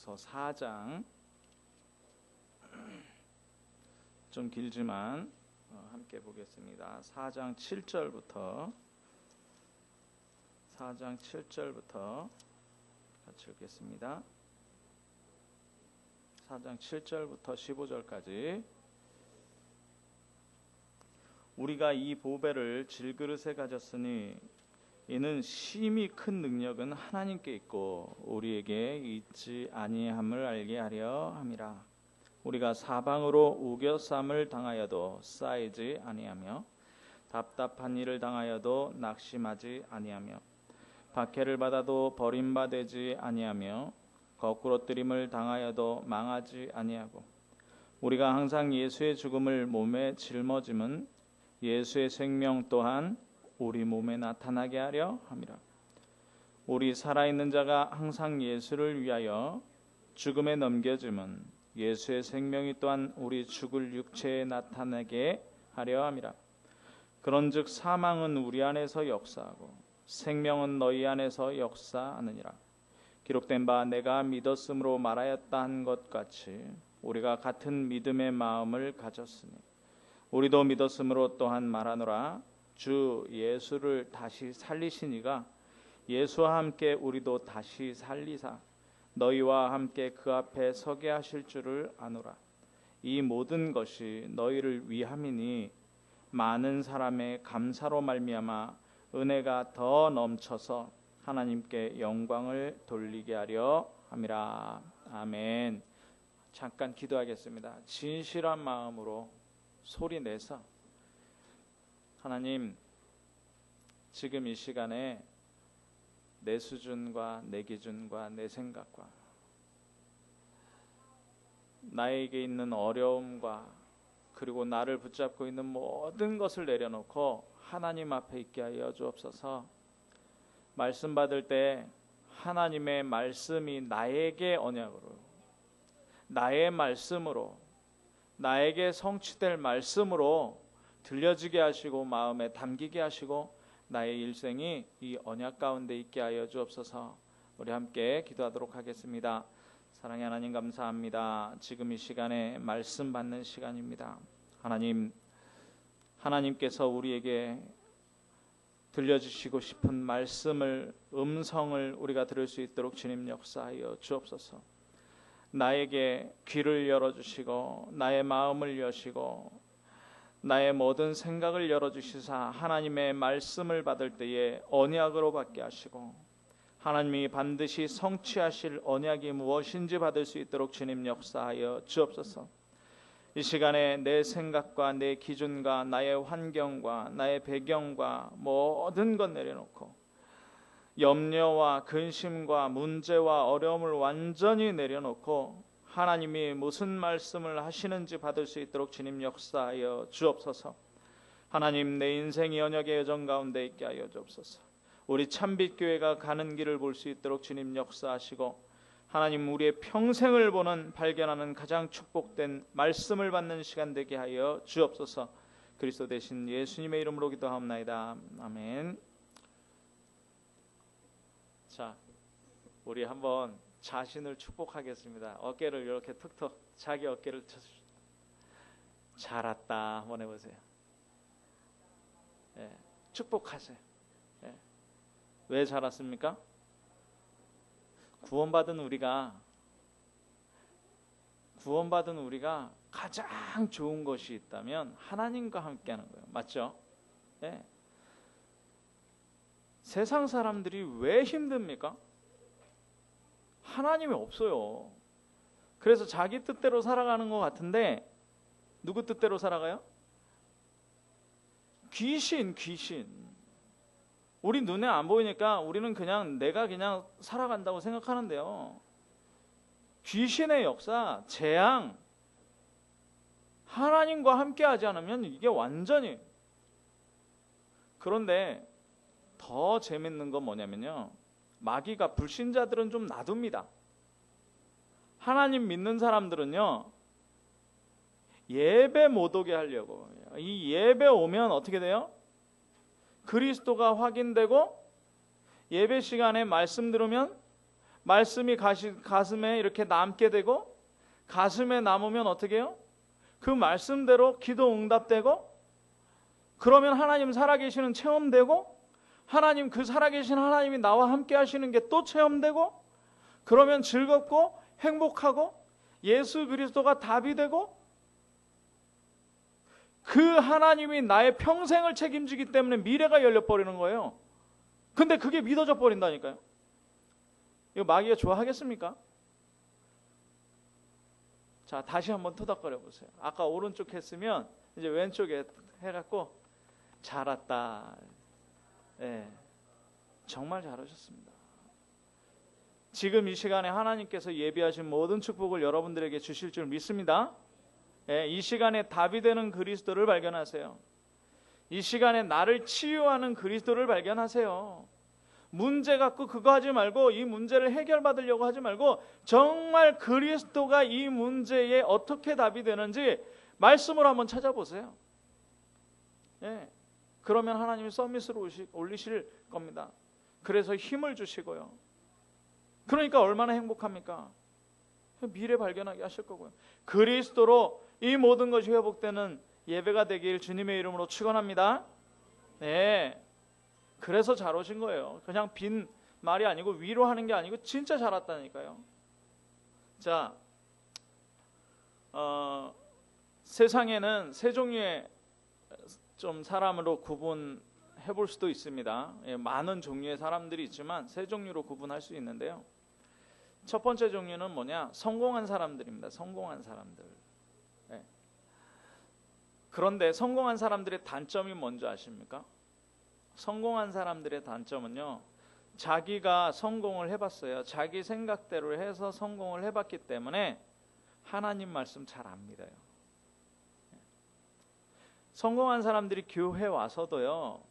베드로후서 4장, 좀 길지만 함께 보겠습니다. 4장 7절부터 같이 읽겠습니다. 4장 7절부터 15절까지. 우리가 이 보배를 질그릇에 가졌으니 이는 심히 큰 능력은 하나님께 있고 우리에게 있지 아니함을 알게 하려 함이라. 우리가 사방으로 우겨쌈을 당하여도 쌓이지 아니하며 답답한 일을 당하여도 낙심하지 아니하며 박해를 받아도 버림받지 아니하며 거꾸러뜨림을 당하여도 망하지 아니하고 우리가 항상 예수의 죽음을 몸에 짊어짐은 예수의 생명 또한 우리 몸에 나타나게 하려 함이라. 우리 살아있는 자가 항상 예수를 위하여 죽음에 넘겨짐은 예수의 생명이 또한 우리 죽을 육체에 나타나게 하려 함이라. 그런즉 사망은 우리 안에서 역사하고 생명은 너희 안에서 역사하느니라. 기록된 바 내가 믿었으므로 말하였다 한 것 같이 우리가 같은 믿음의 마음을 가졌으니 우리도 믿었으므로 또한 말하노라. 주 예수를 다시 살리시니가 예수와 함께 우리도 다시 살리사 너희와 함께 그 앞에 서게 하실 줄을 아노라. 이 모든 것이 너희를 위함이니 많은 사람의 감사로 말미암아 은혜가 더 넘쳐서 하나님께 영광을 돌리게 하려 함이라. 아멘. 잠깐 기도하겠습니다. 진실한 마음으로 소리 내서 하나님, 지금 이 시간에 내 수준과 내 기준과 내 생각과 나에게 있는 어려움과 그리고 나를 붙잡고 있는 모든 것을 내려놓고 하나님 앞에 있게 하여 주옵소서. 말씀 받을 때 하나님의 말씀이 나에게 언약으로, 나의 말씀으로, 나에게 성취될 말씀으로 들려지게 하시고 마음에 담기게 하시고 나의 일생이 이 언약 가운데 있게 하여 주옵소서. 우리 함께 기도하도록 하겠습니다. 사랑의 하나님, 감사합니다. 지금 이 시간에 말씀 받는 시간입니다. 하나님께서 우리에게 들려주시고 싶은 말씀을, 음성을 우리가 들을 수 있도록 주님 역사하여 주옵소서. 나에게 귀를 열어주시고 나의 마음을 여시고 나의 모든 생각을 열어주시사 하나님의 말씀을 받을 때에 언약으로 받게 하시고 하나님이 반드시 성취하실 언약이 무엇인지 받을 수 있도록 주님 역사하여 주옵소서. 이 시간에 내 생각과 내 기준과 나의 환경과 나의 배경과 모든 것 내려놓고 염려와 근심과 문제와 어려움을 완전히 내려놓고 하나님이 무슨 말씀을 하시는지 받을 수 있도록 주님 역사하여 주옵소서. 하나님, 내 인생이 언약의 여정 가운데 있게 하여 주옵소서. 우리 참빛교회가 가는 길을 볼 수 있도록 주님 역사하시고 하나님, 우리의 평생을 보는 발견하는 가장 축복된 말씀을 받는 시간 되게 하여 주옵소서. 그리스도 대신 예수님의 이름으로 기도하옵나이다. 아멘. 자, 우리 한번 자신을 축복하겠습니다. 어깨를 이렇게 툭툭 자기 어깨를 쳐주시죠. 잘 왔다 한번 해보세요. 예, 축복하세요. 예. 왜 잘 왔습니까? 구원받은 우리가 가장 좋은 것이 있다면 하나님과 함께하는 거예요. 맞죠? 예. 세상 사람들이 왜 힘듭니까? 하나님이 없어요. 그래서 자기 뜻대로 살아가는 것 같은데 누구 뜻대로 살아가요? 귀신. 우리 눈에 안 보이니까 우리는 그냥 내가 그냥 살아간다고 생각하는데요. 귀신의 역사, 재앙, 하나님과 함께하지 않으면 이게 완전히. 그런데 더 재밌는 건 뭐냐면요, 마귀가 불신자들은 좀 놔둡니다. 하나님 믿는 사람들은요, 예배 못 오게 하려고. 이 예배 오면 어떻게 돼요? 그리스도가 확인되고 예배 시간에 말씀 들으면 말씀이 가슴에 이렇게 남게 되고, 가슴에 남으면 어떻게 해요? 그 말씀대로 기도 응답되고, 그러면 하나님 살아계시는 체험되고, 하나님, 그 살아계신 하나님이 나와 함께 하시는 게 또 체험되고, 그러면 즐겁고 행복하고 예수 그리스도가 답이 되고, 그 하나님이 나의 평생을 책임지기 때문에 미래가 열려버리는 거예요. 근데 그게 믿어져 버린다니까요. 이거 마귀가 좋아하겠습니까? 자, 다시 한번 토닥거려 보세요. 아까 오른쪽 했으면 이제 왼쪽에 해갖고 잘 왔다. 예, 정말 잘하셨습니다. 지금 이 시간에 하나님께서 예비하신 모든 축복을 여러분들에게 주실 줄 믿습니다. 예, 이 시간에 답이 되는 그리스도를 발견하세요. 이 시간에 나를 치유하는 그리스도를 발견하세요. 문제 갖고 그거 하지 말고, 이 문제를 해결받으려고 하지 말고, 정말 그리스도가 이 문제에 어떻게 답이 되는지 말씀으로 한번 찾아보세요. 예, 그러면 하나님이 서밋으로 올리실 겁니다. 그래서 힘을 주시고요. 그러니까 얼마나 행복합니까? 미래 발견하게 하실 거고요. 그리스도로 이 모든 것이 회복되는 예배가 되길 주님의 이름으로 축원합니다. 네, 그래서 잘 오신 거예요. 그냥 빈 말이 아니고, 위로하는 게 아니고 진짜 잘 왔다니까요. 자, 세상에는 세 종류의 좀 사람으로 구분해 볼 수도 있습니다. 예, 많은 종류의 사람들이 있지만 세 종류로 구분할 수 있는데요. 첫 번째 종류는 뭐냐? 성공한 사람들입니다. 성공한 사람들. 예. 그런데 성공한 사람들의 단점이 뭔지 아십니까? 성공한 사람들의 단점은요, 자기가 성공을 해봤어요. 자기 생각대로 해서 성공을 해봤기 때문에 하나님 말씀 잘 안 믿어요. 성공한 사람들이 교회 와서도요,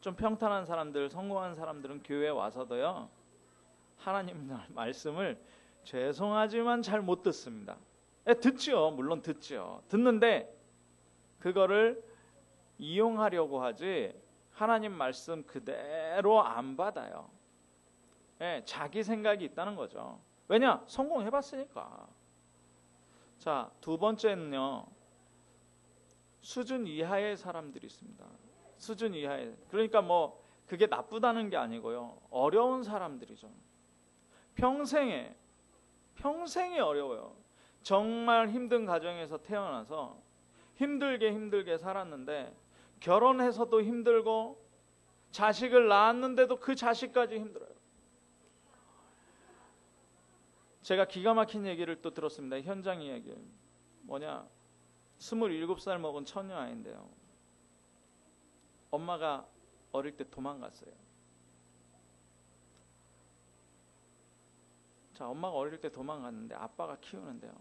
좀 평탄한 사람들, 성공한 사람들은 교회 와서도요, 하나님 말씀을 죄송하지만 잘 못 듣습니다. 듣죠. 물론 듣죠. 듣는데 그거를 이용하려고 하지 하나님 말씀 그대로 안 받아요. 예, 자기 생각이 있다는 거죠. 왜냐? 성공해봤으니까. 자, 두 번째는요, 수준 이하의 사람들이 있습니다. 수준 이하의. 그러니까 뭐 그게 나쁘다는 게 아니고요, 어려운 사람들이죠. 평생에 어려워요. 정말 힘든 가정에서 태어나서 힘들게 살았는데, 결혼해서도 힘들고 자식을 낳았는데도 그 자식까지 힘들어요. 제가 기가 막힌 얘기를 또 들었습니다. 현장 이야기. 뭐냐, 27살 먹은 처녀 아이인데요, 엄마가 어릴 때 도망갔어요. 자, 엄마가 어릴 때 도망갔는데 아빠가 키우는데요,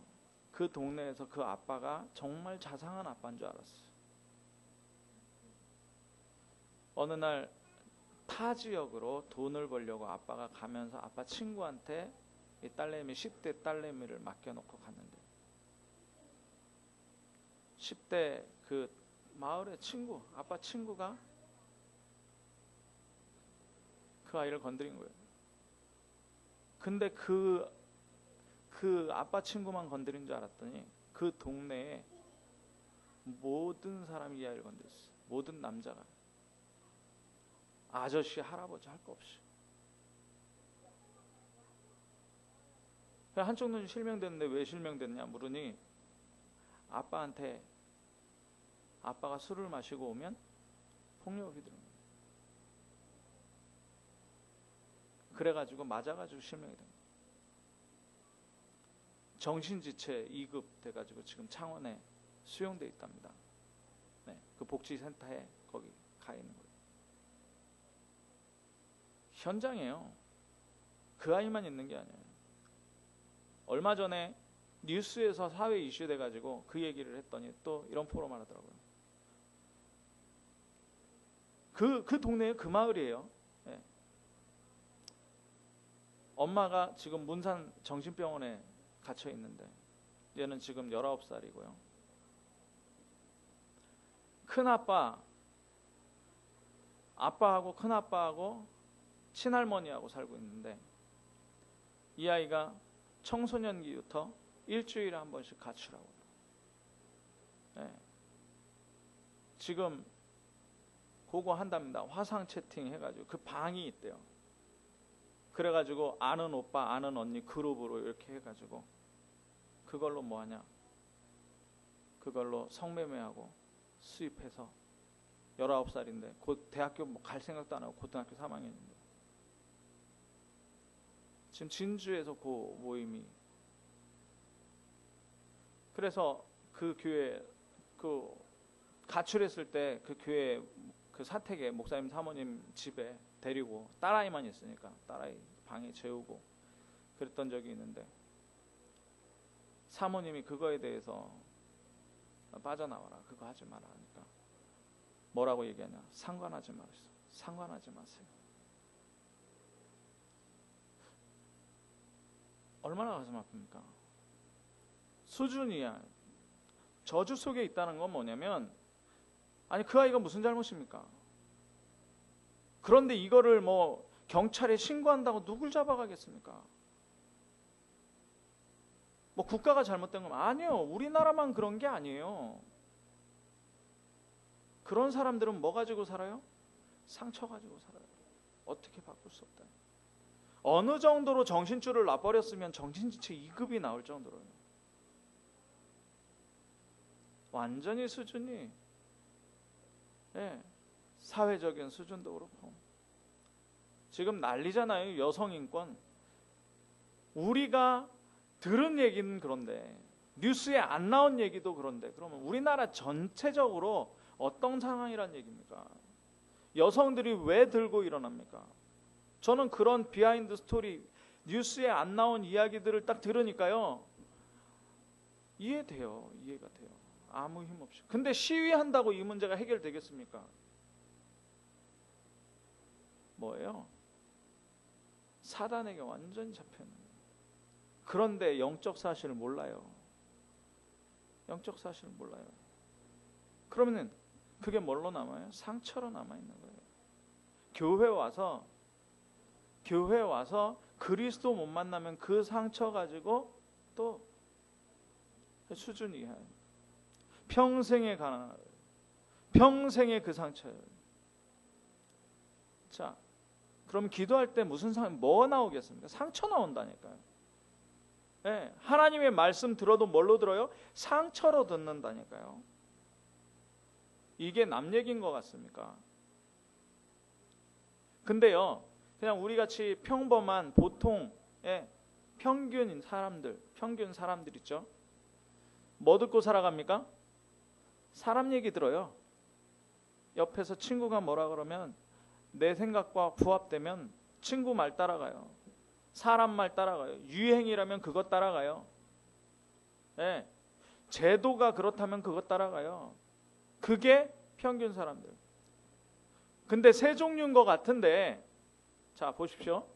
그 동네에서 그 아빠가 정말 자상한 아빠인 줄 알았어요. 어느 날 타 지역으로 돈을 벌려고 아빠가 가면서 아빠 친구한테 이 딸내미, 10대 딸내미를 맡겨놓고 갔는데, 10대 그 마을의 친구, 아빠 친구가 그 아이를 건드린 거예요. 근데 그 아빠 친구만 건드린 줄 알았더니 그 동네에 모든 사람이 이 아이를 건드렸어요. 모든 남자가. 아저씨, 할아버지 할 거 없이. 한쪽 눈이 실명됐는데 왜 실명됐냐 물으니, 아빠한테 아빠가 술을 마시고 오면 폭력을 휘두르는 거예요. 그래가지고 맞아가지고 실명이 된 거예요. 정신지체 2급 돼가지고 지금 창원에 수용돼 있답니다. 네, 그 복지센터에 거기 가 있는 거예요. 현장이에요. 그 아이만 있는 게 아니에요. 얼마 전에 뉴스에서 사회 이슈 돼가지고 그 얘기를 했더니 또 이런 포럼을 하더라고요. 그 동네에 그 마을이에요. 네. 엄마가 지금 문산 정신병원에 갇혀 있는데 얘는 지금 19살이고요. 아빠하고 큰아빠하고 친할머니하고 살고 있는데, 이 아이가 청소년기부터 일주일에 한 번씩 가출하고, 네. 지금 그거 한답니다. 화상 채팅 해가지고 그 방이 있대요. 그래가지고 아는 오빠 아는 언니 그룹으로 이렇게 해가지고 그걸로 뭐하냐, 그걸로 성매매하고 수입해서 19살인데 곧 대학교 갈 생각도 안 하고 고등학교 3학년인데 지금 진주에서 그 모임이, 그래서 그 교회 그 가출했을 때 그 교회 그 사택에 목사님 사모님 집에 데리고 딸아이만 있으니까 딸아이 방에 재우고 그랬던 적이 있는데, 사모님이 그거에 대해서 빠져나와라, 그거 하지 마라 하니까 뭐라고 얘기하냐, 상관하지 마세요. 상관하지 마세요. 얼마나 가슴 아픕니까? 수준이야. 저주 속에 있다는 건 뭐냐면, 아니 그 아이가 무슨 잘못입니까? 그런데 이거를 뭐 경찰에 신고한다고 누굴 잡아가겠습니까? 뭐 국가가 잘못된 건 아니에요. 우리나라만 그런 게 아니에요. 그런 사람들은 뭐 가지고 살아요? 상처 가지고 살아요. 어떻게 바꿀 수 없다. 어느 정도로 정신줄을 놔버렸으면 정신지체 2급이 나올 정도로요. 완전히 수준이, 예, 사회적인 수준도 그렇고 지금 난리잖아요. 여성인권. 우리가 들은 얘기는 그런데, 뉴스에 안 나온 얘기도 그런데, 그러면 우리나라 전체적으로 어떤 상황이란 얘기입니까? 여성들이 왜 들고 일어납니까? 저는 그런 비하인드 스토리, 뉴스에 안 나온 이야기들을 딱 들으니까요, 이해돼요. 이해가 돼요. 아무 힘 없이. 근데 시위한다고 이 문제가 해결되겠습니까? 뭐예요? 사단에게 완전히 잡혀있는 거예요. 그런데 영적 사실을 몰라요. 영적 사실을 몰라요. 그러면 그게 뭘로 남아요? 상처로 남아있는 거예요. 교회 와서 그리스도 못 만나면 그 상처 가지고 또 수준 이하예요. 평생의 가난, 평생의 그 상처예요. 자, 그럼 기도할 때 무슨 뭐 나오겠습니까? 상처 나온다니까요. 네, 하나님의 말씀 들어도 뭘로 들어요? 상처로 듣는다니까요. 이게 남 얘기인 것 같습니까? 근데요, 그냥 우리같이 평범한 보통의 평균 사람들 있죠? 뭐 듣고 살아갑니까? 사람 얘기 들어요. 옆에서 친구가 뭐라 그러면 내 생각과 부합되면 친구 말 따라가요. 사람 말 따라가요. 유행이라면 그것 따라가요. 네. 제도가 그렇다면 그것 따라가요. 그게 평균 사람들. 근데 세 종류인 것 같은데, 자 보십시오.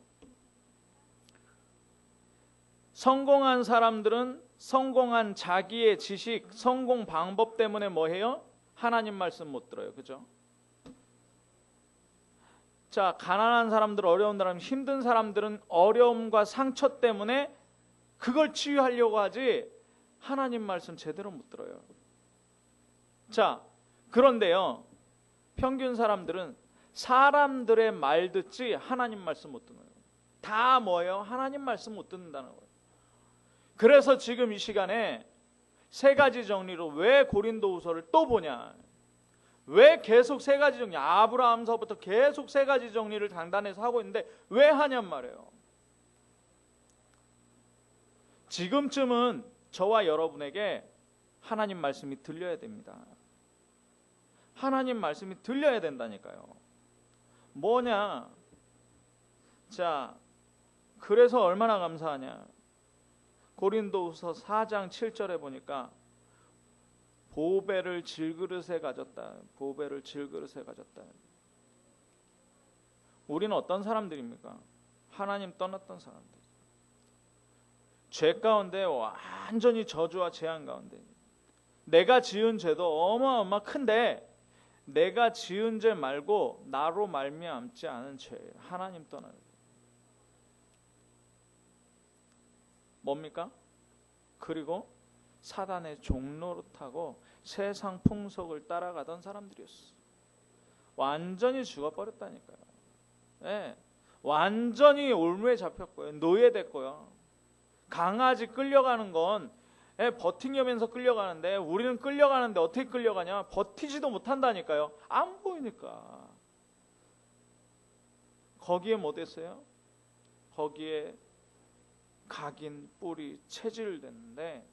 성공한 사람들은 성공한 자기의 지식, 성공 방법 때문에 뭐 해요? 하나님 말씀 못 들어요. 그죠? 자, 가난한 사람들, 어려운 사람, 힘든 사람들은 어려움과 상처 때문에 그걸 치유하려고 하지 하나님 말씀 제대로 못 들어요. 자, 그런데요, 평균 사람들은 사람들의 말 듣지 하나님 말씀 못 듣는 거예요. 다 뭐예요? 하나님 말씀 못 듣는다는 거예요. 그래서 지금 이 시간에 세 가지 정리로 왜 고린도후서를 또 보냐, 왜 계속 세 가지 정리, 아브라함서부터 계속 세 가지 정리를 단단해서 하고 있는데 왜 하냔 말이에요. 지금쯤은 저와 여러분에게 하나님 말씀이 들려야 됩니다. 하나님 말씀이 들려야 된다니까요. 뭐냐? 자, 그래서 얼마나 감사하냐. 고린도후서 4장 7절에 보니까 보배를 질그릇에 가졌다. 보배를 질그릇에 가졌다. 우리는 어떤 사람들입니까? 하나님 떠났던 사람들. 죄 가운데 완전히 저주와 재앙 가운데. 내가 지은 죄도 어마어마 큰데 내가 지은 죄 말고 나로 말미암지 않은 죄예요. 하나님 떠나요. 뭡니까? 그리고 사단의 종노릇하고 세상 풍속을 따라가던 사람들이었어. 완전히 죽어버렸다니까요. 예, 완전히 올무에 잡혔고요. 노예됐고요. 강아지 끌려가는 건 버팅하면서 끌려가는데, 우리는 끌려가는데 어떻게 끌려가냐? 버티지도 못한다니까요. 안 보이니까. 거기에 뭐 됐어요? 거기에 각인, 뿌리, 체질됐는데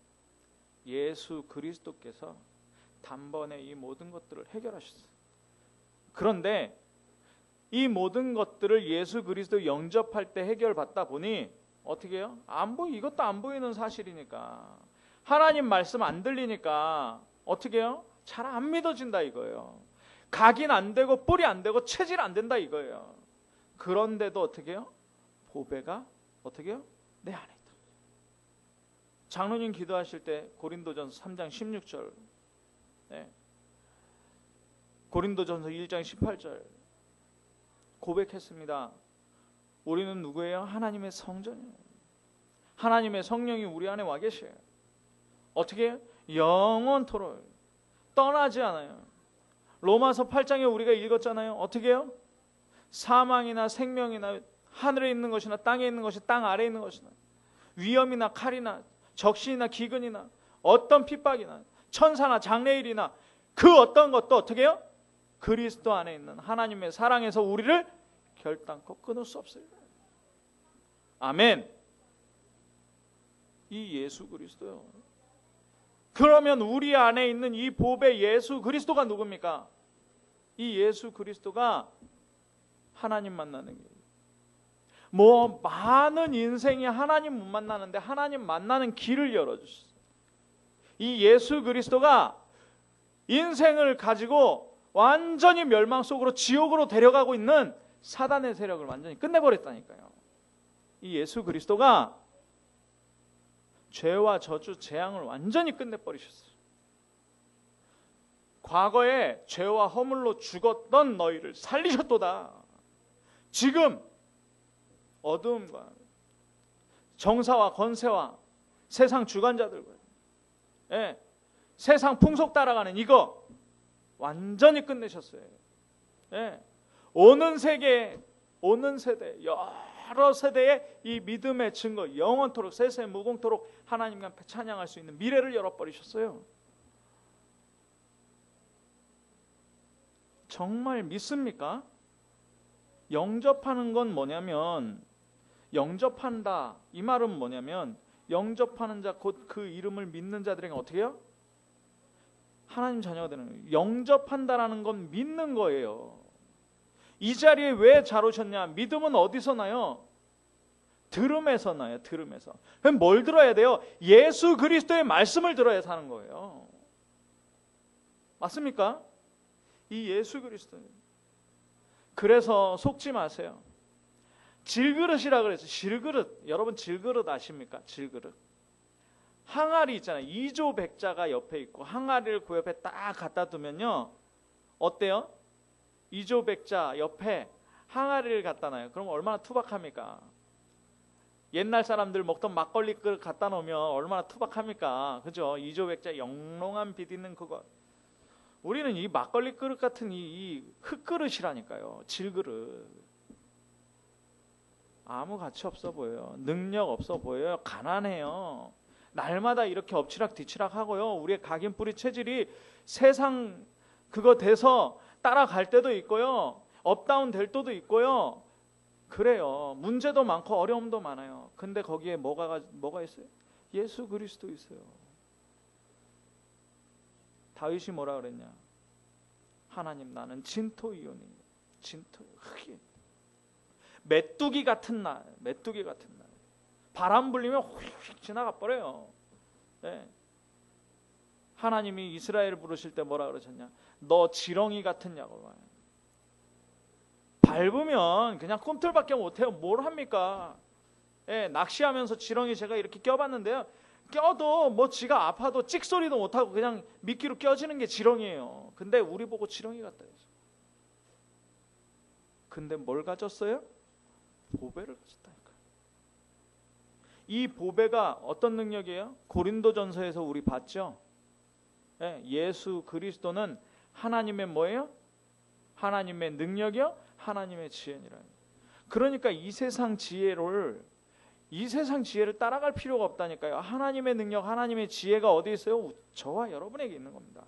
예수 그리스도께서 단번에 이 모든 것들을 해결하셨어요. 그런데 이 모든 것들을 예수 그리스도 영접할 때 해결받다 보니 어떻게 해요? 이것도 안 보이는 사실이니까, 하나님 말씀 안 들리니까 어떻게 해요? 잘 안 믿어진다 이거예요. 각인 안 되고 뿌리 안 되고 체질 안 된다 이거예요. 그런데도 어떻게 해요? 보배가 어떻게 해요? 내 안에 있다. 장로님 기도하실 때 고린도전서 3장 16절, 고린도전서 1장 18절 고백했습니다. 우리는 누구예요? 하나님의 성전이에요. 하나님의 성령이 우리 안에 와 계셔요. 어떻게 해요? 영원토록 떠나지 않아요. 로마서 8장에 우리가 읽었잖아요. 어떻게 해요? 사망이나 생명이나 하늘에 있는 것이나 땅에 있는 것이, 땅 아래에 있는 것이나, 위험이나 칼이나 적신이나 기근이나 어떤 핍박이나 천사나 장래일이나 그 어떤 것도 어떻게 해요? 그리스도 안에 있는 하나님의 사랑에서 우리를 결단코 끊을 수 없어요. 아멘. 이 예수 그리스도요. 그러면 우리 안에 있는 이 보배 예수 그리스도가 누굽니까? 이 예수 그리스도가 하나님 만나는 길. 많은 인생이 하나님 못 만나는데 하나님 만나는 길을 열어주셨어요. 이 예수 그리스도가 인생을 가지고 완전히 멸망 속으로, 지옥으로 데려가고 있는 사단의 세력을 완전히 끝내버렸다니까요. 이 예수 그리스도가 죄와 저주, 재앙을 완전히 끝내버리셨어요. 과거에 죄와 허물로 죽었던 너희를 살리셨도다. 지금 어두움과 정사와 권세와 세상 주관자들과 세상 풍속 따라가는 이거 완전히 끝내셨어요. 오는 세계, 오는 세대, 여러 세대의 이 믿음의 증거, 영원토록 세세 무궁토록 하나님과 함께 찬양할 수 있는 미래를 열어버리셨어요. 정말 믿습니까? 영접하는 건 뭐냐면, 영접한다 이 말은 뭐냐면, 영접하는 자 곧 그 이름을 믿는 자들에게 어떻게 해요? 하나님 자녀가 되는 거예요. 영접한다라는 건 믿는 거예요. 이 자리에 왜 잘 오셨냐? 믿음은 어디서 나요? 들음에서 나요. 들음에서. 그럼 뭘 들어야 돼요? 예수 그리스도의 말씀을 들어야 사는 거예요. 맞습니까? 이 예수 그리스도. 그래서 속지 마세요. 질그릇이라 그래서, 질그릇, 여러분 질그릇 아십니까? 질그릇. 항아리 있잖아요. 이조백자가 옆에 있고 항아리를 그 옆에 딱 갖다 두면요, 어때요? 이조백자 옆에 항아리를 갖다 놔요. 그럼 얼마나 투박합니까? 옛날 사람들 먹던 막걸리 그릇 갖다 놓으면 얼마나 투박합니까? 그죠? 이조백자 영롱한 빛 있는 그거. 우리는 이 막걸리 그릇 같은 이 흙그릇이라니까요. 질그릇. 아무 가치 없어 보여요. 능력 없어 보여요. 가난해요. 날마다 이렇게 엎치락 뒤치락 하고요. 우리의 각인 뿌리 체질이 세상 그거 돼서 따라갈 때도 있고요. 업다운 될 때도 있고요. 그래요. 문제도 많고 어려움도 많아요. 근데 거기에 뭐가 있어요? 예수 그리스도 있어요. 다윗이 뭐라 그랬냐? 하나님, 나는 진토이오니, 진토, 흙이 메뚜기 같은 날, 메뚜기 같은 날. 바람 불리면 휙휙 지나가 버려요. 네. 하나님이 이스라엘을 부르실 때 뭐라 그러셨냐? 너 지렁이 같은 야곱아. 밟으면 그냥 꿈틀밖에 못해요. 뭘 합니까? 예, 낚시하면서 지렁이 제가 이렇게 껴봤는데요. 껴도 뭐 지가 아파도 찍소리도 못하고 그냥 미끼로 껴지는 게 지렁이에요. 근데 우리 보고 지렁이 같다 해서. 근데 뭘 가졌어요? 보배를 가졌다니까. 이 보배가 어떤 능력이에요? 고린도전서에서 우리 봤죠? 예수 그리스도는 하나님의 뭐예요? 하나님의 능력이요? 하나님의 지혜니라. 그러니까 이 세상 지혜를 따라갈 필요가 없다니까요. 하나님의 능력, 하나님의 지혜가 어디 있어요? 저와 여러분에게 있는 겁니다.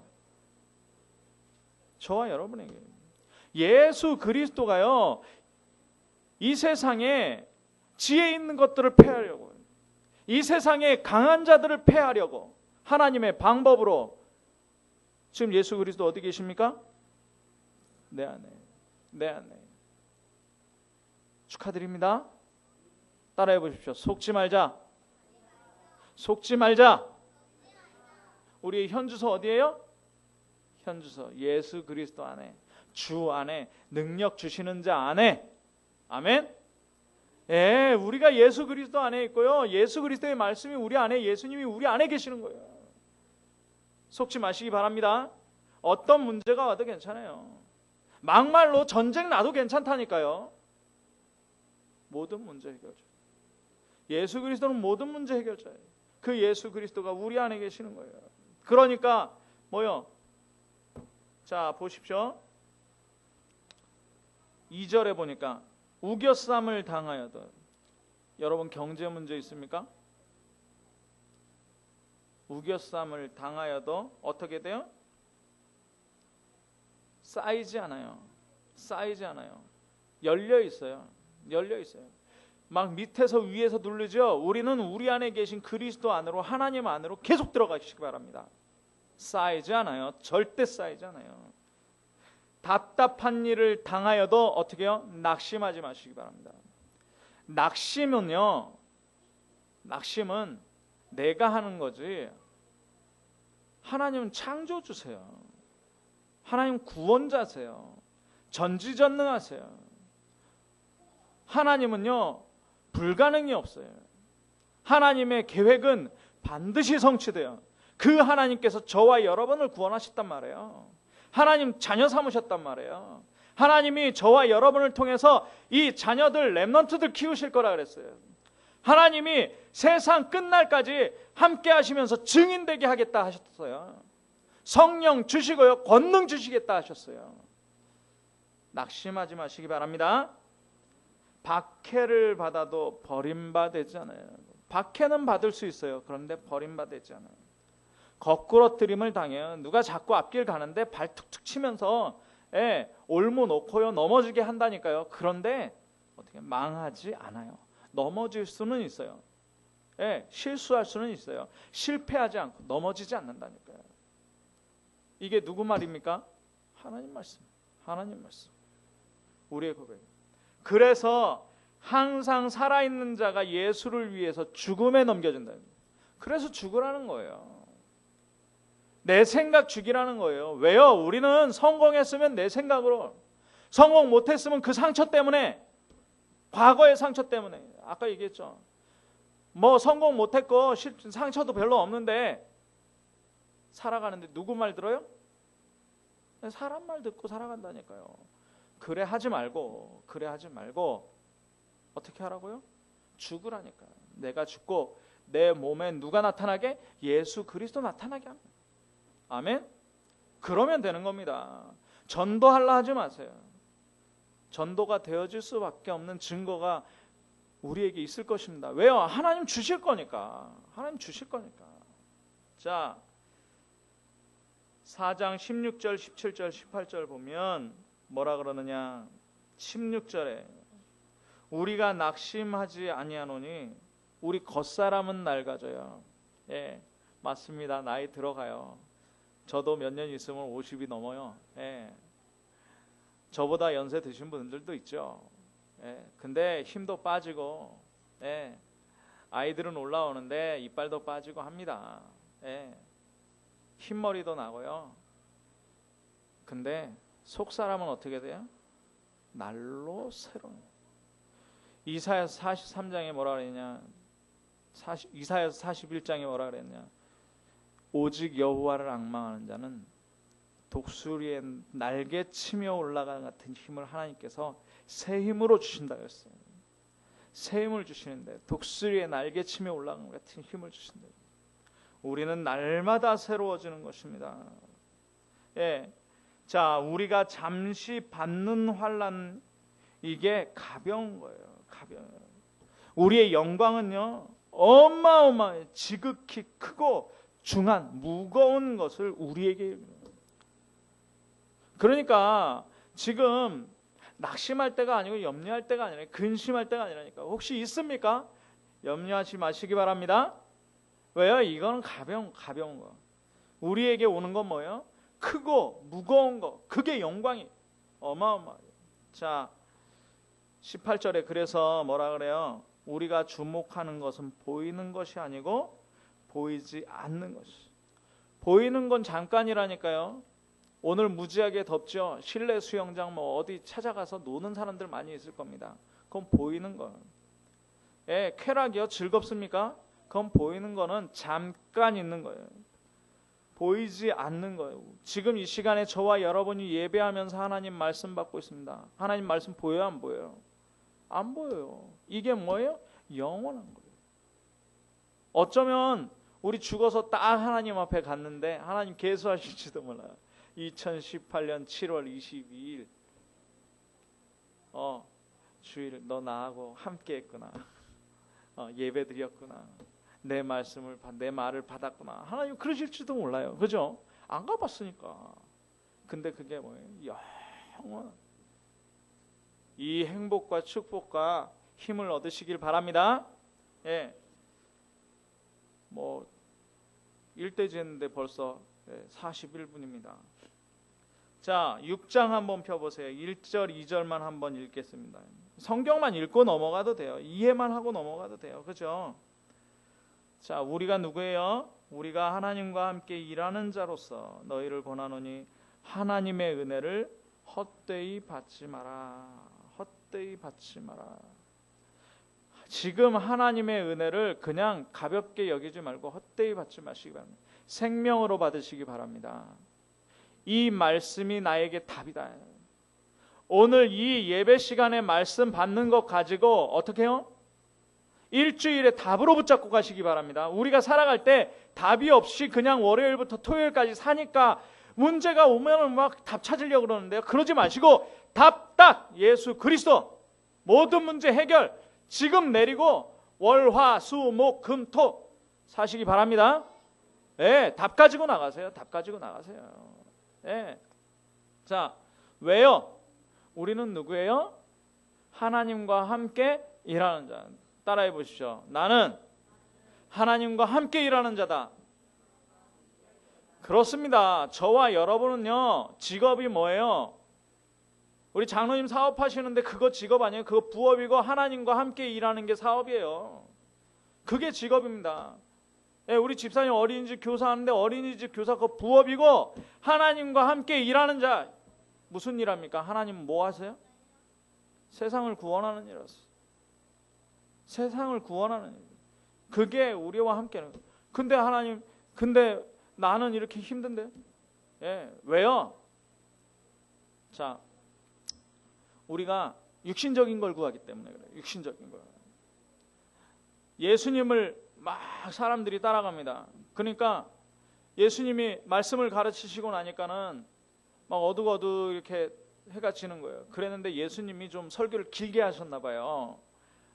저와 여러분에게. 예수 그리스도가요, 이 세상에 지혜 있는 것들을 패하려고, 이 세상에 강한 자들을 패하려고 하나님의 방법으로, 지금 예수 그리스도 어디 계십니까? 내 안에. 축하드립니다. 따라해 보십시오. 속지 말자. 우리 현주소 어디예요? 현주소 예수 그리스도 안에, 주 안에, 능력 주시는 자 안에. 아멘. 우리가 예수 그리스도 안에 있고요, 예수 그리스도의 말씀이 우리 안에, 예수님이 우리 안에 계시는 거예요. 속지 마시기 바랍니다. 어떤 문제가 와도 괜찮아요. 막말로 전쟁 나도 괜찮다니까요. 모든 문제 해결자, 예수 그리스도는 모든 문제 해결자예요. 그 예수 그리스도가 우리 안에 계시는 거예요. 그러니까 뭐요? 자 보십시오. 2절에 보니까 우겨쌈을 당하여도, 여러분 경제 문제 있습니까? 우겨쌈을 당하여도 어떻게 돼요? 쌓이지 않아요. 열려 있어요. 막 밑에서 위에서 누르죠. 우리는 우리 안에 계신 그리스도 안으로, 하나님 안으로 계속 들어가시기 바랍니다. 쌓이지 않아요. 절대 쌓이지 않아요. 답답한 일을 당하여도 어떻게 해요? 낙심하지 마시기 바랍니다. 낙심은 내가 하는 거지, 하나님은 창조주세요. 하나님 구원자세요. 전지전능하세요. 하나님은요 불가능이 없어요. 하나님의 계획은 반드시 성취돼요. 그 하나님께서 저와 여러분을 구원하셨단 말이에요. 하나님 자녀 삼으셨단 말이에요. 하나님이 저와 여러분을 통해서 이 자녀들, 렘넌트들 키우실 거라 그랬어요. 하나님이 세상 끝날까지 함께 하시면서 증인되게 하겠다 하셨어요. 성령 주시고요, 권능 주시겠다 하셨어요. 낙심하지 마시기 바랍니다. 박해를 받아도 버림받지 않아요. 박해는 받을 수 있어요. 그런데 버림받지 않아요. 거꾸러뜨림을 당해요. 누가 자꾸 앞길 가는데 발 툭툭 치면서 올무 놓고요 넘어지게 한다니까요. 그런데 어떻게 망하지 않아요. 넘어질 수는 있어요. 실수할 수는 있어요. 실패하지 않고 넘어지지 않는다니까요. 이게 누구 말입니까? 하나님 말씀. 우리의 고백. 그래서 항상 살아있는 자가 예수를 위해서 죽음에 넘겨진다. 그래서 죽으라는 거예요. 내 생각 죽이라는 거예요. 왜요? 우리는 성공했으면 내 생각으로, 성공 못했으면 그 상처 때문에, 과거의 상처 때문에. 아까 얘기했죠. 뭐 성공 못했고 상처도 별로 없는데 살아가는데 누구 말 들어요? 사람 말 듣고 살아간다니까요. 그래 하지 말고 어떻게 하라고요? 죽으라니까요. 내가 죽고 내 몸에 누가 나타나게? 예수 그리스도 나타나게 합니다. 아멘? 그러면 되는 겁니다. 전도하려 하지 마세요. 전도가 되어질 수밖에 없는 증거가 우리에게 있을 것입니다. 왜요? 하나님 주실 거니까. 자, 4장 16절, 17절, 18절 보면 뭐라 그러느냐? 16절에 우리가 낙심하지 아니하노니 우리 겉사람은 낡아져요. 맞습니다. 나이 들어가요. 저도 몇 년 있으면 50이 넘어요. 저보다 연세 드신 분들도 있죠. 근데 힘도 빠지고, 아이들은 올라오는데 이빨도 빠지고 합니다. 흰머리도 나고요. 근데 속 사람은 어떻게 돼요? 날로 새로운. 이사야서 43장에 뭐라 그랬냐? 이사야서 41장에 뭐라 그랬냐? 오직 여호와를 앙망하는 자는 독수리의 날개 치며 올라가는 같은 힘을 하나님께서 새 힘으로 주신다 그랬어요. 새 힘을 주시는데 독수리의 날개침에 올라간 것 같은 힘을 주신다. 우리는 날마다 새로워지는 것입니다. 예, 자, 우리가 잠시 받는 환난 이게 가벼운 거예요. 가벼워요. 우리의 영광은요 어마어마해 지극히 크고 중한 무거운 것을 우리에게. 그러니까 지금 낙심할 때가 아니고 염려할 때가 아니라 근심할 때가 아니라니까. 혹시 있습니까? 염려하지 마시기 바랍니다. 왜요? 이거는 가벼운 거. 우리에게 오는 건 뭐예요? 크고 무거운 거. 그게 영광이 어마어마해요. 자, 18절에 그래서 뭐라 그래요? 우리가 주목하는 것은 보이는 것이 아니고 보이지 않는 것이. 보이는 건 잠깐이라니까요. 오늘 무지하게 덥죠. 실내 수영장 뭐 어디 찾아가서 노는 사람들 많이 있을 겁니다. 그건 보이는 거예요. 예, 쾌락이요 즐겁습니까? 그건 보이는 거는 잠깐 있는 거예요. 보이지 않는 거예요. 지금 이 시간에 저와 여러분이 예배하면서 하나님 말씀 받고 있습니다. 하나님 말씀 보여요, 안 보여요? 안 보여요. 이게 뭐예요? 영원한 거예요. 어쩌면 우리 죽어서 딱 하나님 앞에 갔는데 하나님 계수하실지도 몰라요. 2018년 7월 22일 주일 너 나하고 함께 했구나. 예배 드렸구나. 내 말을 받았구나. 하나님 그러실지도 몰라요. 그죠? 안 가봤으니까. 근데 그게 뭐예요? 영원. 이 행복과 축복과 힘을 얻으시길 바랍니다. 예. 뭐 일대지 했는데 벌써 41분입니다. 자, 6장 한번 펴보세요. 1절, 2절만 한번 읽겠습니다. 성경만 읽고 넘어가도 돼요. 이해만 하고 넘어가도 돼요. 그죠? 자, 우리가 누구예요? 우리가 하나님과 함께 일하는 자로서 너희를 권하노니 하나님의 은혜를 헛되이 받지 마라. 헛되이 받지 마라. 지금 하나님의 은혜를 그냥 가볍게 여기지 말고 헛되이 받지 마시기 바랍니다. 생명으로 받으시기 바랍니다. 이 말씀이 나에게 답이다. 오늘 이 예배 시간에 말씀 받는 것 가지고 어떻게 해요? 일주일에 답으로 붙잡고 가시기 바랍니다. 우리가 살아갈 때 답이 없이 그냥 월요일부터 토요일까지 사니까 문제가 오면 막 답 찾으려고 그러는데요. 그러지 마시고 답 딱 예수 그리스도 모든 문제 해결 지금 내리고 월, 화, 수, 목, 금, 토 사시기 바랍니다. 예, 답 가지고 나가세요. 답 가지고 나가세요. 예. 자, 왜요? 우리는 누구예요? 하나님과 함께 일하는 자. 따라해 보십시오. 나는 하나님과 함께 일하는 자다. 그렇습니다. 저와 여러분은요, 직업이 뭐예요? 우리 장로님 사업하시는데 그거 직업 아니에요? 그거 부업이고 하나님과 함께 일하는 게 사업이에요. 그게 직업입니다. 예, 우리 집사님 어린이집 교사하는데 어린이집 교사 그거 부업이고 하나님과 함께 일하는 자. 무슨 일 합니까? 하나님 뭐 하세요? 세상을 구원하는 일 하세요. 세상을 구원하는 일. 그게 우리와 함께는. 근데 하나님, 근데 나는 이렇게 힘든데? 예, 왜요? 자, 우리가 육신적인 걸 구하기 때문에 그래요. 육신적인 걸. 예수님을 막 사람들이 따라갑니다. 그러니까 예수님이 말씀을 가르치시고 나니까는 막 어둑어둑 이렇게 해가 지는 거예요. 그랬는데 예수님이 좀 설교를 길게 하셨나 봐요.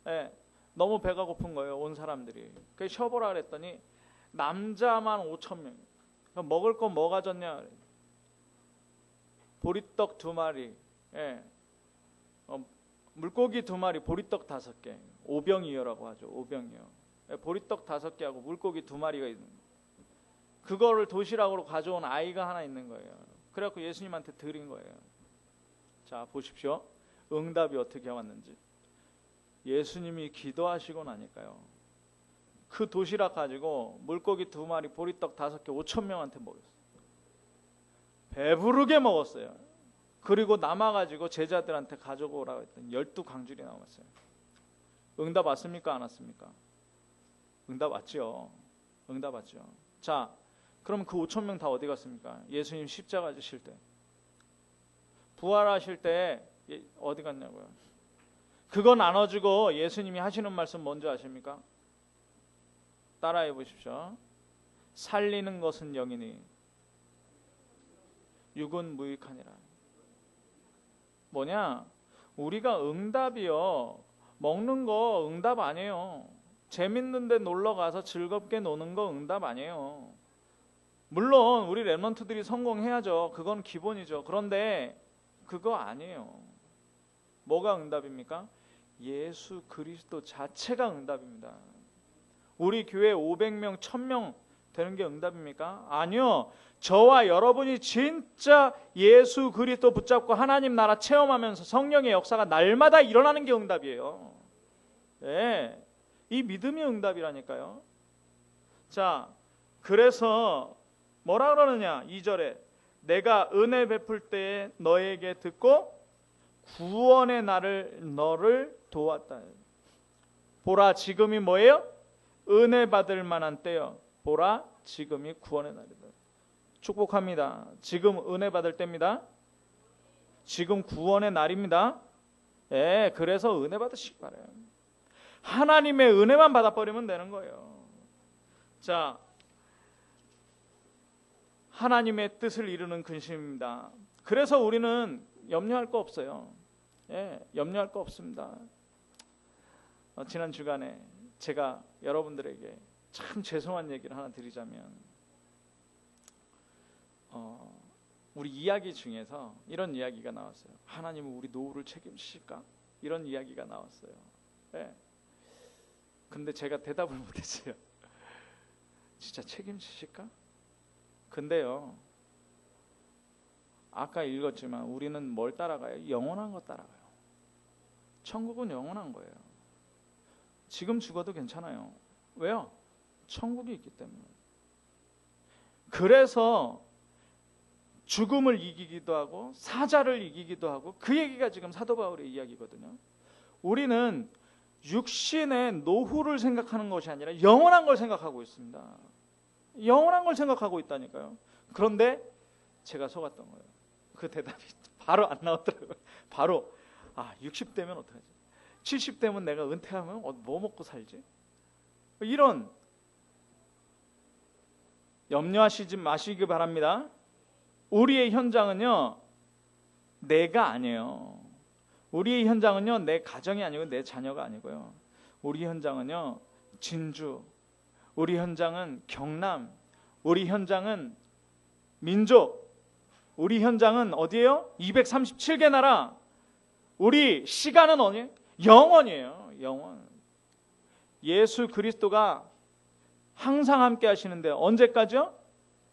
예, 너무 배가 고픈 거예요. 온 사람들이. 그래서 쉬어보라 그랬더니 남자만 5,000명. 먹을 거 뭐 가졌냐? 보리떡 2마리. 예. 물고기 2마리, 보리떡 5개. 오병이어라고 하죠. 오병이어. 예, 보리떡 5개하고 물고기 2마리가 있는 거예요. 그거를 도시락으로 가져온 아이가 하나 있는 거예요. 그래갖고 예수님한테 드린 거예요. 자, 보십시오. 응답이 어떻게 왔는지. 예수님이 기도하시고 나니까요. 그 도시락 가지고 물고기 2마리, 보리떡 5개, 5,000명한테 먹였어요. 배부르게 먹었어요. 그리고 남아가지고 제자들한테 가져오라고 했더니 12강줄이 남았어요. 응답 왔습니까? 안 왔습니까? 응답 왔죠. 응답 왔죠. 자, 그럼 그 5,000명 다 어디 갔습니까? 예수님 십자가 지실 때. 부활하실 때 어디 갔냐고요? 그거 나눠주고 예수님이 하시는 말씀 뭔지 아십니까? 따라해 보십시오. 살리는 것은 영이니 육은 무익하니라. 뭐냐? 우리가 응답이요, 먹는 거 응답 아니에요. 재밌는 데 놀러 가서 즐겁게 노는 거 응답 아니에요. 물론 우리 랩런트들이 성공해야죠. 그건 기본이죠. 그런데 그거 아니에요. 뭐가 응답입니까? 예수 그리스도 자체가 응답입니다. 우리 교회 500명, 1000명 되는 게 응답입니까? 아니요. 저와 여러분이 진짜 예수 그리스도 붙잡고 하나님 나라 체험하면서 성령의 역사가 날마다 일어나는 게 응답이에요. 네. 이 믿음이 응답이라니까요. 자, 그래서 뭐라 그러느냐? 2절에 내가 은혜 베풀 때에 너에게 듣고 구원의 날을 너를 도왔다. 보라 지금이 뭐예요? 은혜 받을 만한 때요. 보라 지금이 구원의 날이다. 축복합니다. 지금 은혜 받을 때입니다. 지금 구원의 날입니다. 예, 그래서 은혜 받으시기 바라요. 하나님의 은혜만 받아버리면 되는 거예요. 자, 하나님의 뜻을 이루는 근심입니다. 그래서 우리는 염려할 거 없어요. 예, 염려할 거 없습니다. 지난 주간에 제가 여러분들에게 참 죄송한 얘기를 하나 드리자면, 우리 이야기 중에서 이런 이야기가 나왔어요. 하나님은 우리 노후를 책임지실까? 이런 이야기가 나왔어요. 예. 근데 제가 대답을 못했어요. 진짜 책임지실까? 근데요, 아까 읽었지만 우리는 뭘 따라가요? 영원한 거 따라가요. 천국은 영원한 거예요. 지금 죽어도 괜찮아요. 왜요? 천국이 있기 때문에. 그래서 죽음을 이기기도 하고 사자를 이기기도 하고, 그 얘기가 지금 사도 바울의 이야기거든요. 우리는 육신의 노후를 생각하는 것이 아니라 영원한 걸 생각하고 있습니다. 영원한 걸 생각하고 있다니까요. 그런데 제가 속았던 거예요. 그 대답이 바로 안 나오더라고요. 바로 60대면 어떡하지? 70대면 내가 은퇴하면 뭐 먹고 살지? 이런 염려하시지 마시기 바랍니다. 우리의 현장은요, 내가 아니에요. 우리의 현장은요, 내 가정이 아니고 내 자녀가 아니고요. 우리 현장은요, 진주, 우리 현장은 경남, 우리 현장은 민족, 우리 현장은 어디예요? 237개 나라. 우리 시간은 어디예요? 영원이에요. 영원. 예수 그리스도가 항상 함께 하시는데 언제까지요?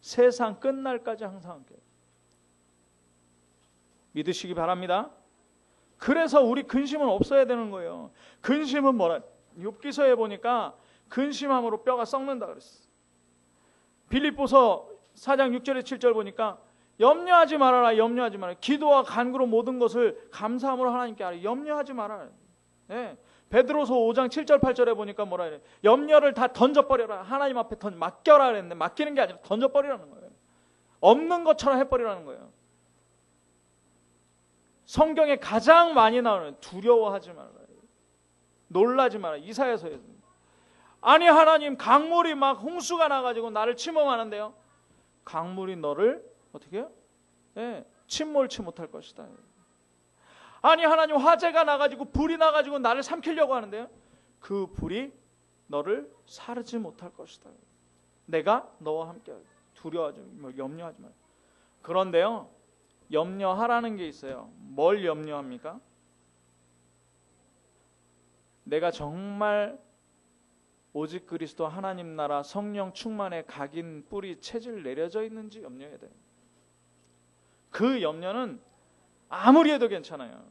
세상 끝날까지 항상 함께. 믿으시기 바랍니다. 그래서 우리 근심은 없어야 되는 거예요. 근심은 뭐라? 욥기서에 보니까 근심함으로 뼈가 썩는다 그랬어. 빌립보서 4장 6절에 7절 보니까 염려하지 말아라, 염려하지 말아라. 기도와 간구로 모든 것을 감사함으로 하나님께 하라. 염려하지 말아라. 네. 베드로서 5장 7절 8절에 보니까 뭐라 그래? 염려를 다 던져버려라. 하나님 앞에 맡겨라 그랬는데, 맡기는 게 아니라 던져버리라는 거예요. 없는 것처럼 해버리라는 거예요. 성경에 가장 많이 나오는 두려워하지 말아라, 놀라지 마라. 이사야서에 아니 하나님, 강물이 막 홍수가 나가지고 나를 침범하는데요, 강물이 너를 어떻게 해요? 네, 침몰치 못할 것이다. 아니 하나님, 화재가 나가지고 불이 나가지고 나를 삼키려고 하는데요, 그 불이 너를 사르지 못할 것이다. 내가 너와 함께 두려워하지 말고 염려하지 말고. 그런데요, 염려하라는 게 있어요. 뭘 염려합니까? 내가 정말 오직 그리스도 하나님 나라 성령 충만의 각인 뿌리 체질 내려져 있는지 염려해야 돼요. 그 염려는 아무리 해도 괜찮아요.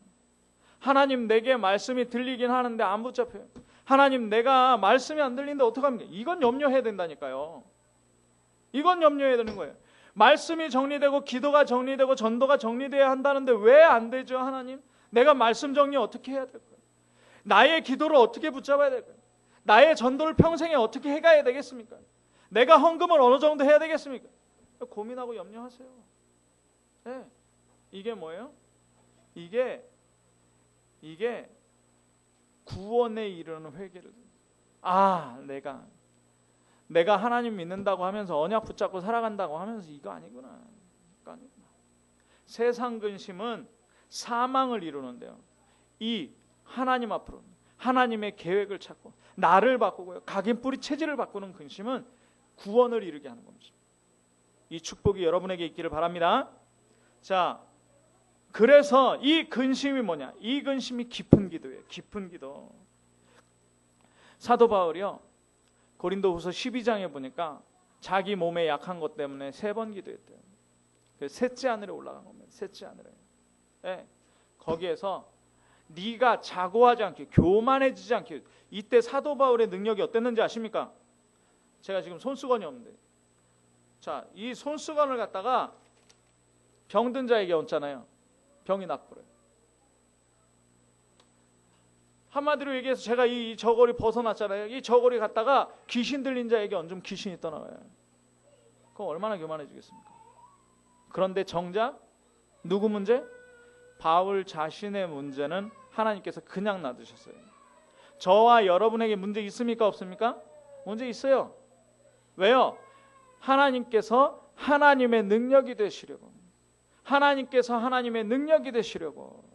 하나님, 내게 말씀이 들리긴 하는데 안 붙잡혀요. 하나님, 내가 말씀이 안 들리는데 어떡합니까? 이건 염려해야 된다니까요. 이건 염려해야 되는 거예요. 말씀이 정리되고 기도가 정리되고 전도가 정리돼야 한다는데 왜 안 되죠? 하나님, 내가 말씀 정리 어떻게 해야 될까요? 나의 기도를 어떻게 붙잡아야 될까요? 나의 전도를 평생에 어떻게 해가야 되겠습니까? 내가 헌금을 어느 정도 해야 되겠습니까? 고민하고 염려하세요. 네. 이게 뭐예요? 이게 구원에 이르는 회개를. 아, 내가 하나님 믿는다고 하면서 언약 붙잡고 살아간다고 하면서 이거 아니구나. 이거 아니구나. 세상 근심은 사망을 이루는데요. 이 하나님 앞으로 하나님의 계획을 찾고 나를 바꾸고요. 각인뿌리 체질을 바꾸는 근심은 구원을 이루게 하는 겁니다. 이 축복이 여러분에게 있기를 바랍니다. 자, 그래서 이 근심이 뭐냐? 이 근심이 깊은 기도예요. 깊은 기도. 사도 바울이요, 고린도후서 12장에 보니까 자기 몸에 약한 것 때문에 3번 기도했대요. 셋째 하늘에 올라간 겁니다. 셋째 하늘에. 네, 거기에서 네가 자고하지 않게, 교만해지지 않게. 이때 사도 바울의 능력이 어땠는지 아십니까? 제가 지금 손수건이 없는데, 자, 이 손수건을 갖다가 병든 자에게 얹잖아요. 병이 나쁘래요. 한마디로 얘기해서 제가 이 저고리 벗어났잖아요. 이 저고리 갖다가 귀신 들린 자에게 얹으면 귀신이 떠나가요. 그럼 얼마나 교만해지겠습니까? 그런데 정작 누구 문제? 바울 자신의 문제는 하나님께서 그냥 놔두셨어요. 저와 여러분에게 문제 있습니까? 없습니까? 문제 있어요. 왜요? 하나님께서 하나님의 능력이 되시려고. 하나님께서 하나님의 능력이 되시려고.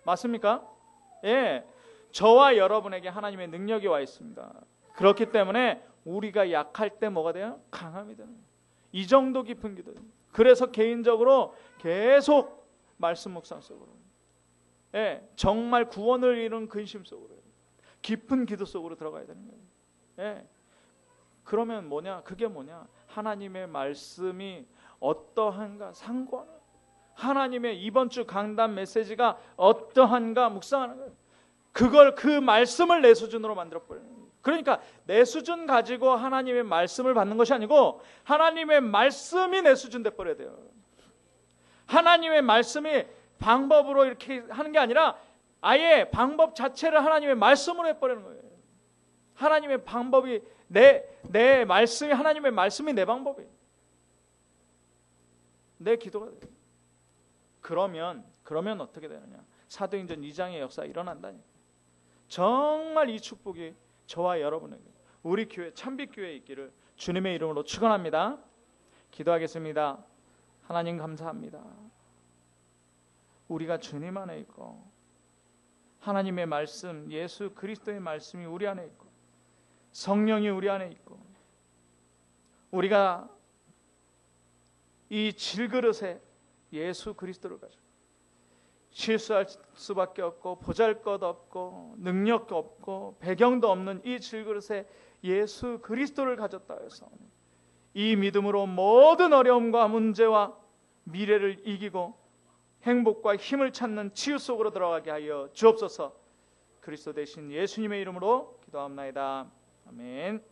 맞습니까? 예, 저와 여러분에게 하나님의 능력이 와 있습니다. 그렇기 때문에 우리가 약할 때 뭐가 돼요? 강함이 되는 거예요. 이 정도 깊은 기도. 그래서 개인적으로 계속 말씀 묵상 속으로, 예, 정말 구원을 이룬 근심 속으로, 깊은 기도 속으로 들어가야 되는 거예요. 예, 그러면 뭐냐? 그게 뭐냐? 하나님의 말씀이 어떠한가 상고하는, 하나님의 이번 주 강단 메시지가 어떠한가 묵상하는 거예요. 그걸, 그 말씀을 내 수준으로 만들어버리는 거예요. 그러니까 내 수준 가지고 하나님의 말씀을 받는 것이 아니고 하나님의 말씀이 내 수준 돼버려야 돼요. 하나님의 말씀이 방법으로 이렇게 하는 게 아니라 아예 방법 자체를 하나님의 말씀으로 해버리는 거예요. 하나님의 방법이 내 말씀이, 하나님의 말씀이 내 방법이에요. 내 기도가 돼요. 그러면 어떻게 되느냐? 사도행전 2장의 역사가 일어난다니까. 정말 이 축복이 저와 여러분에게, 우리 교회, 참빛교회에 있기를 주님의 이름으로 축원합니다. 기도하겠습니다. 하나님 감사합니다. 우리가 주님 안에 있고 하나님의 말씀, 예수 그리스도의 말씀이 우리 안에 있고 성령이 우리 안에 있고, 우리가 이 질그릇에 예수 그리스도를 가지고 실수할 수밖에 없고 보잘것없고 능력 없고 배경도 없는 이 질그릇에 예수 그리스도를 가졌다 해서 이 믿음으로 모든 어려움과 문제와 미래를 이기고 행복과 힘을 찾는 치유 속으로 들어가게 하여 주옵소서. 그리스도 대신 예수님의 이름으로 기도합나이다. 아멘.